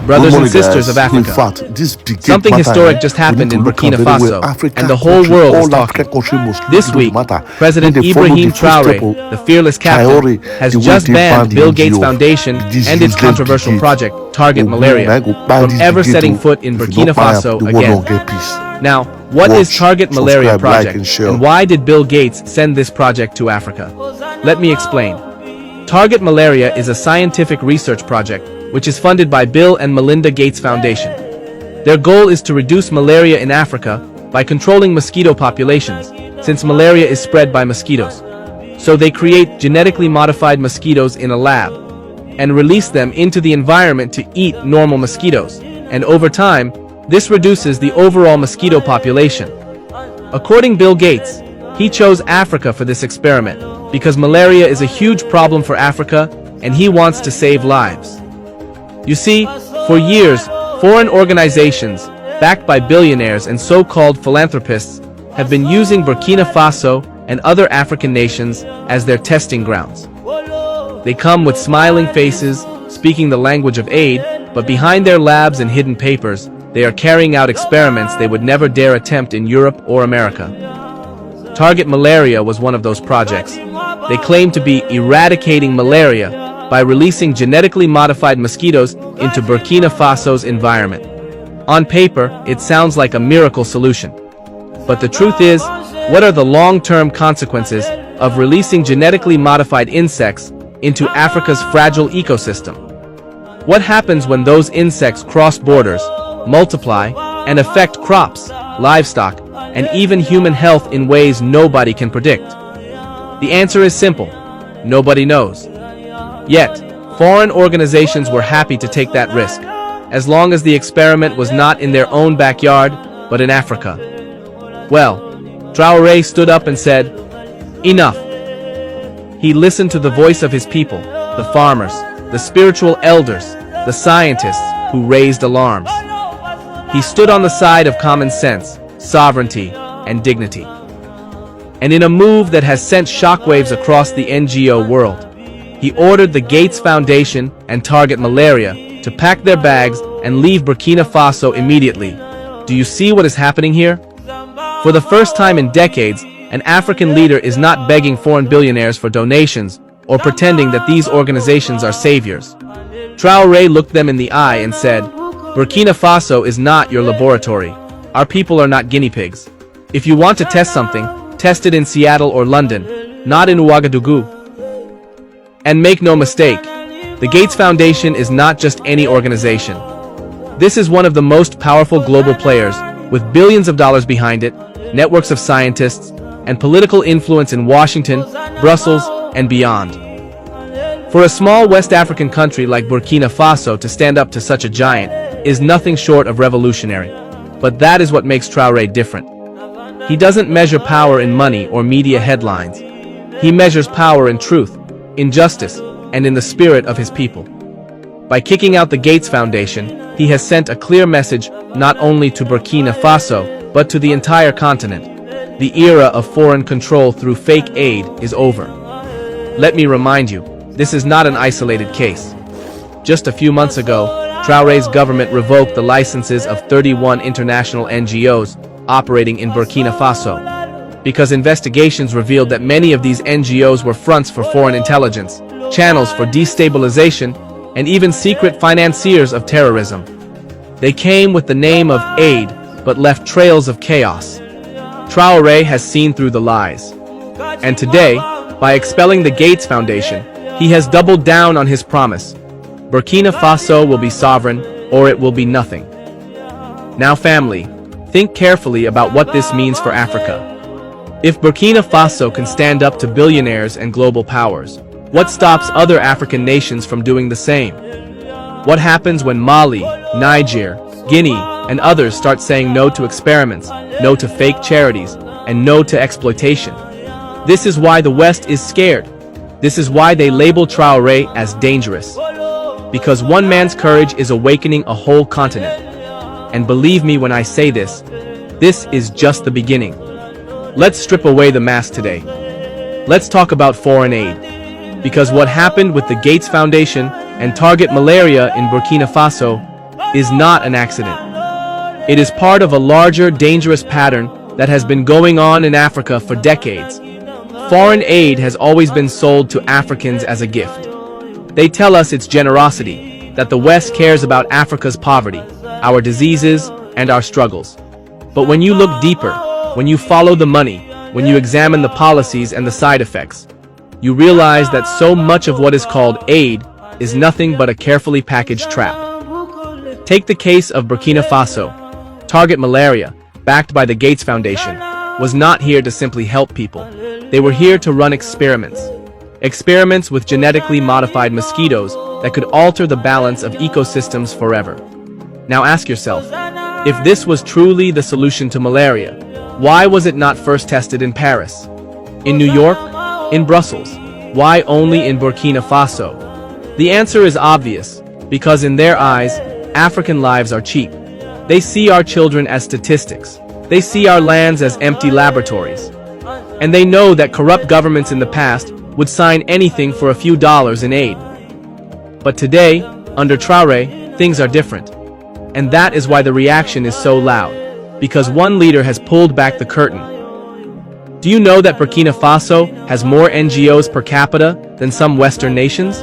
brothers and sisters of Africa. In fact, this Something historic just happened in Burkina Faso, and the whole world is talking. This week, President Ibrahim Traoré, the fearless captain, has just banned Bill Gates Foundation and its controversial project, Target Malaria, from ever setting foot in Burkina Faso again. Now, what is Target Malaria Project, and why did Bill Gates send this project to Africa? Let me explain. Target Malaria is a scientific research project which is funded by Bill and Melinda Gates Foundation. Their goal is to reduce malaria in Africa by controlling mosquito populations, since malaria is spread by mosquitoes. So they create genetically modified mosquitoes in a lab and release them into the environment to eat normal mosquitoes, and over time, this reduces the overall mosquito population. According to Bill Gates, he chose Africa for this experiment because malaria is a huge problem for Africa and he wants to save lives. You see, for years, foreign organizations, backed by billionaires and so-called philanthropists, have been using Burkina Faso and other African nations as their testing grounds. They come with smiling faces, speaking the language of aid, but behind their labs and hidden papers, they are carrying out experiments they would never dare attempt in Europe or America. Target Malaria was one of those projects. They claim to be eradicating malaria by releasing genetically modified mosquitoes into Burkina Faso's environment. On paper, it sounds like a miracle solution. But the truth is, what are the long-term consequences of releasing genetically modified insects into Africa's fragile ecosystem? What happens when those insects cross borders, multiply, and affect crops, livestock, and even human health in ways nobody can predict? The answer is simple: nobody knows. Yet, foreign organizations were happy to take that risk, as long as the experiment was not in their own backyard, but in Africa. Well, Traoré stood up and said, "Enough." He listened to the voice of his people, the farmers, the spiritual elders, the scientists who raised alarms. He stood on the side of common sense, sovereignty, and dignity. And in a move that has sent shockwaves across the NGO world, he ordered the Gates Foundation and Target Malaria to pack their bags and leave Burkina Faso immediately. Do you see what is happening here? For the first time in decades, an African leader is not begging foreign billionaires for donations or pretending that these organizations are saviors. Traoré looked them in the eye and said, "Burkina Faso is not your laboratory. Our people are not guinea pigs. If you want to test something, test it in Seattle or London, not in Ouagadougou." And make no mistake, the Gates Foundation is not just any organization. This is one of the most powerful global players, with billions of dollars behind it, networks of scientists, and political influence in Washington, Brussels, and beyond. For a small West African country like Burkina Faso to stand up to such a giant is nothing short of revolutionary. But that is what makes Traoré different. He doesn't measure power in money or media headlines. He measures power in truth, in justice, and in the spirit of his people. By kicking out the Gates Foundation, he has sent a clear message not only to Burkina Faso, but to the entire continent. The era of foreign control through fake aid is over. Let me remind you, this is not an isolated case. Just a few months ago, Traoré's government revoked the licenses of 31 international NGOs operating in Burkina Faso, because investigations revealed that many of these NGOs were fronts for foreign intelligence, channels for destabilization, and even secret financiers of terrorism. They came with the name of aid, but left trails of chaos. Traoré has seen through the lies. And today, by expelling the Gates Foundation, he has doubled down on his promise. Burkina Faso will be sovereign, or it will be nothing. Now family, think carefully about what this means for Africa. If Burkina Faso can stand up to billionaires and global powers, what stops other African nations from doing the same? What happens when Mali, Niger, Guinea, and others start saying no to experiments, no to fake charities, and no to exploitation? This is why the West is scared. This is why they label Traoré as dangerous. Because one man's courage is awakening a whole continent. And believe me when I say this, this is just the beginning. Let's strip away the mask today. Let's talk about foreign aid. Because what happened with the Gates Foundation and Target Malaria in Burkina Faso is not an accident. It is part of a larger, dangerous pattern that has been going on in Africa for decades. Foreign aid has always been sold to Africans as a gift. They tell us it's generosity, that the West cares about Africa's poverty, our diseases, and our struggles. But when you look deeper, when you follow the money, when you examine the policies and the side effects, you realize that so much of what is called aid is nothing but a carefully packaged trap. Take the case of Burkina Faso. Target Malaria, backed by the Gates Foundation, was not here to simply help people. They were here to run experiments. Experiments with genetically modified mosquitoes that could alter the balance of ecosystems forever. Now ask yourself, if this was truly the solution to malaria, why was it not first tested in Paris? In New York? In Brussels? Why only in Burkina Faso? The answer is obvious, because in their eyes, African lives are cheap. They see our children as statistics. They see our lands as empty laboratories. And they know that corrupt governments in the past would sign anything for a few dollars in aid. But today, under Traoré, things are different. And that is why the reaction is so loud, because one leader has pulled back the curtain. Do you know that Burkina Faso has more NGOs per capita than some Western nations?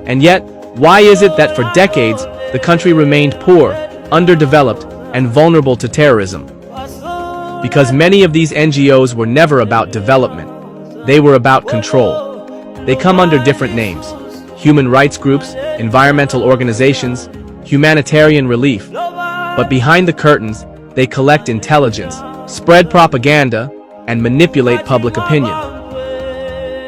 And yet, why is it that for decades, the country remained poor, underdeveloped, and vulnerable to terrorism? Because many of these NGOs were never about development. They were about control. They come under different names: human rights groups, environmental organizations, humanitarian relief. But behind the curtains, they collect intelligence, spread propaganda, and manipulate public opinion.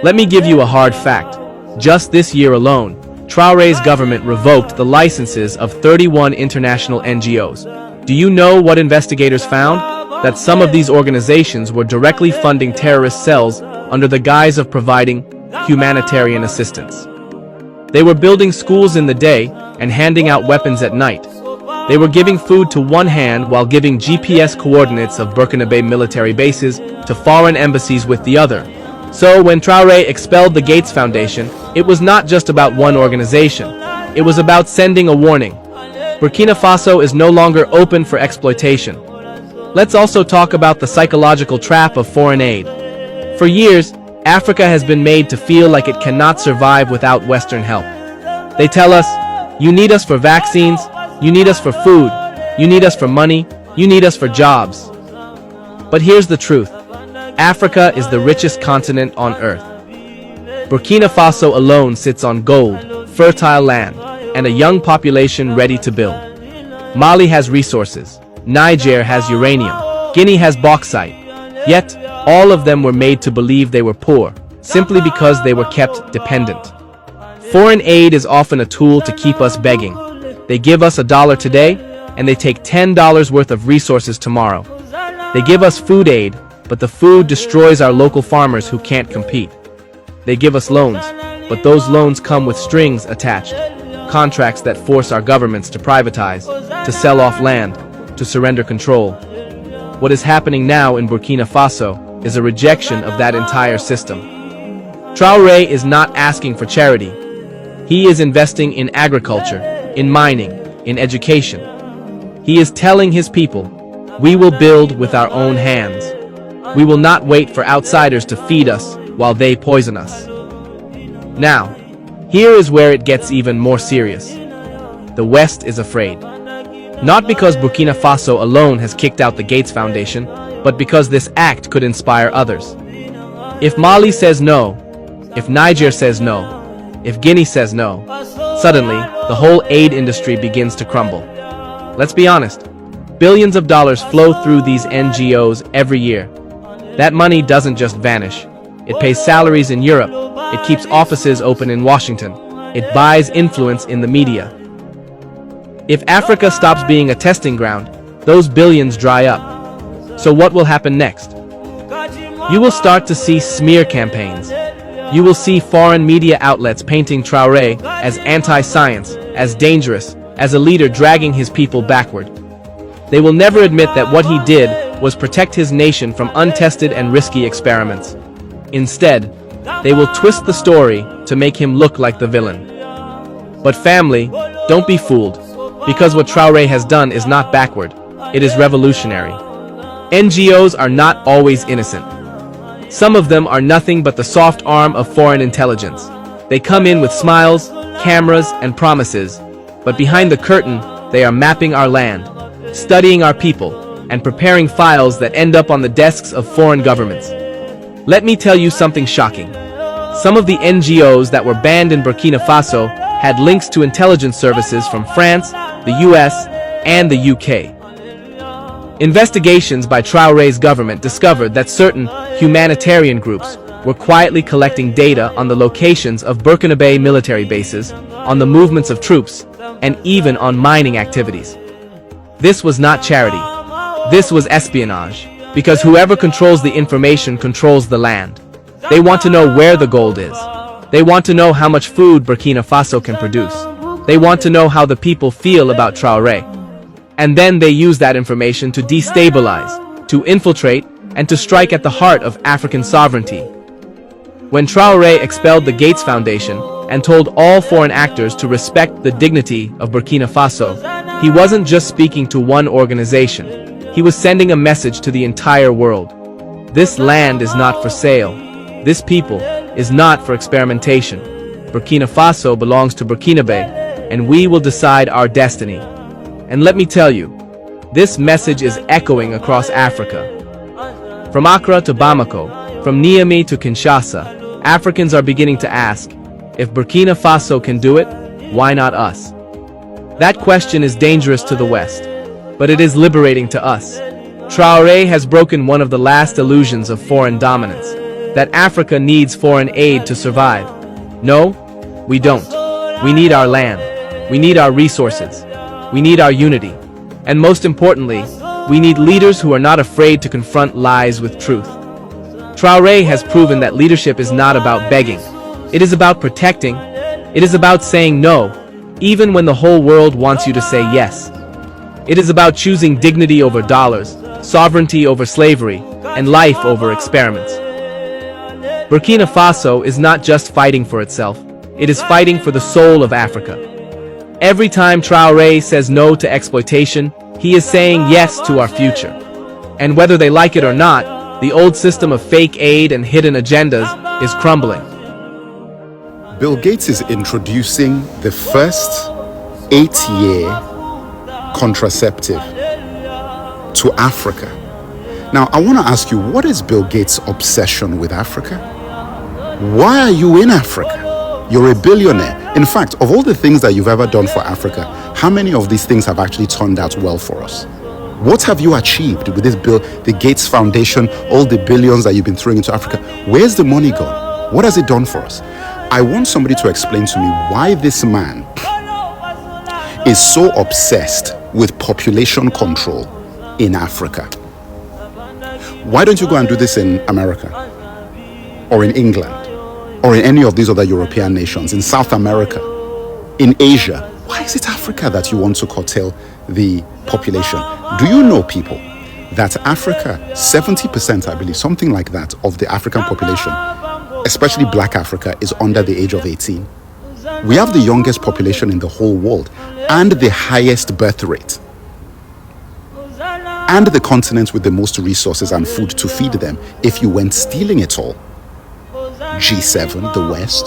Let me give you a hard fact. Just this year alone, Traoré's government revoked the licenses of 31 international NGOs. Do you know what investigators found? That some of these organizations were directly funding terrorist cells under the guise of providing humanitarian assistance. They were building schools in the day and handing out weapons at night. They were giving food to one hand while giving GPS coordinates of Burkinabe military bases to foreign embassies with the other. So when Traoré expelled the Gates Foundation, it was not just about one organization. It was about sending a warning. Burkina Faso is no longer open for exploitation. Let's also talk about the psychological trap of foreign aid. For years, Africa has been made to feel like it cannot survive without Western help. They tell us, you need us for vaccines, you need us for food, you need us for money, you need us for jobs. But here's the truth. Africa is the richest continent on earth. Burkina Faso alone sits on gold, fertile land, and a young population ready to build. Mali has resources. Niger has uranium. Guinea has bauxite. Yet, all of them were made to believe they were poor, simply because they were kept dependent. Foreign aid is often a tool to keep us begging. They give us $1 today, and they take $10 worth of resources tomorrow. They give us food aid, but the food destroys our local farmers who can't compete. They give us loans, but those loans come with strings attached. Contracts that force our governments to privatize, to sell off land, to surrender control. What is happening now in Burkina Faso is a rejection of that entire system. Traoré is not asking for charity. He is investing in agriculture, in mining, in education. He is telling his people, we will build with our own hands. We will not wait for outsiders to feed us while they poison us. Now, here is where it gets even more serious. The West is afraid. Not because Burkina Faso alone has kicked out the Gates Foundation, but because this act could inspire others. If Mali says no, if Niger says no, if Guinea says no, suddenly, the whole aid industry begins to crumble. Let's be honest, billions of dollars flow through these NGOs every year. That money doesn't just vanish. It pays salaries in Europe. It keeps offices open in Washington. It buys influence in the media. If Africa stops being a testing ground, those billions dry up. So what will happen next? You will start to see smear campaigns. You will see foreign media outlets painting Traoré as anti-science, as dangerous, as a leader dragging his people backward. They will never admit that what he did was protect his nation from untested and risky experiments. Instead, they will twist the story to make him look like the villain. But family, don't be fooled. Because what Traoré has done is not backward, it is revolutionary. NGOs are not always innocent. Some of them are nothing but the soft arm of foreign intelligence. They come in with smiles, cameras, and promises, but behind the curtain, they are mapping our land, studying our people, and preparing files that end up on the desks of foreign governments. Let me tell you something shocking. Some of the NGOs that were banned in Burkina Faso had links to intelligence services from France, the US, and the UK. Investigations by Traoré's government discovered that certain humanitarian groups were quietly collecting data on the locations of Burkinabe military bases, on the movements of troops, and even on mining activities. This was not charity. This was espionage, because whoever controls the information controls the land. They want to know where the gold is. They want to know how much food Burkina Faso can produce. They want to know how the people feel about Traoré. And then they use that information to destabilize, to infiltrate, and to strike at the heart of African sovereignty. When Traoré expelled the Gates Foundation and told all foreign actors to respect the dignity of Burkina Faso, he wasn't just speaking to one organization. He was sending a message to the entire world. This land is not for sale. This people is not for experimentation. Burkina Faso belongs to Burkinabe, and we will decide our destiny. And let me tell you, this message is echoing across Africa. From Accra to Bamako, from Niamey to Kinshasa, Africans are beginning to ask, if Burkina Faso can do it, why not us? That question is dangerous to the West, but it is liberating to us. Traoré has broken one of the last illusions of foreign dominance, that Africa needs foreign aid to survive. No, we don't. We need our land. We need our resources. We need our unity. And most importantly, we need leaders who are not afraid to confront lies with truth. Traoré has proven that leadership is not about begging. It is about protecting. It is about saying no, even when the whole world wants you to say yes. It is about choosing dignity over dollars, sovereignty over slavery, and life over experiments. Burkina Faso is not just fighting for itself, it is fighting for the soul of Africa. Every time Traoré says no to exploitation, he is saying yes to our future. And whether they like it or not, the old system of fake aid and hidden agendas is crumbling. Bill Gates is introducing the first 8-year contraceptive to Africa. Now, I want to ask you, what is Bill Gates' obsession with Africa? Why are you in Africa? You're a billionaire. In fact, of all the things that you've ever done for Africa, how many of these things have actually turned out well for us? What have you achieved with this bill, the Gates Foundation, all the billions that you've been throwing into Africa? Where's the money gone? What has it done for us? I want somebody to explain to me why this man is so obsessed with population control in Africa. Why don't you go and do this in America, or in England, or in any of these other European nations, in South America, in Asia? Why is it Africa that you want to curtail the population? Do you know, people, that Africa, 70%, I believe, something like that, of the African population, especially Black Africa, is under the age of 18? We have the youngest population in the whole world, and the highest birth rate, and the continent with the most resources and food to feed them if you went stealing it all. G7, the West.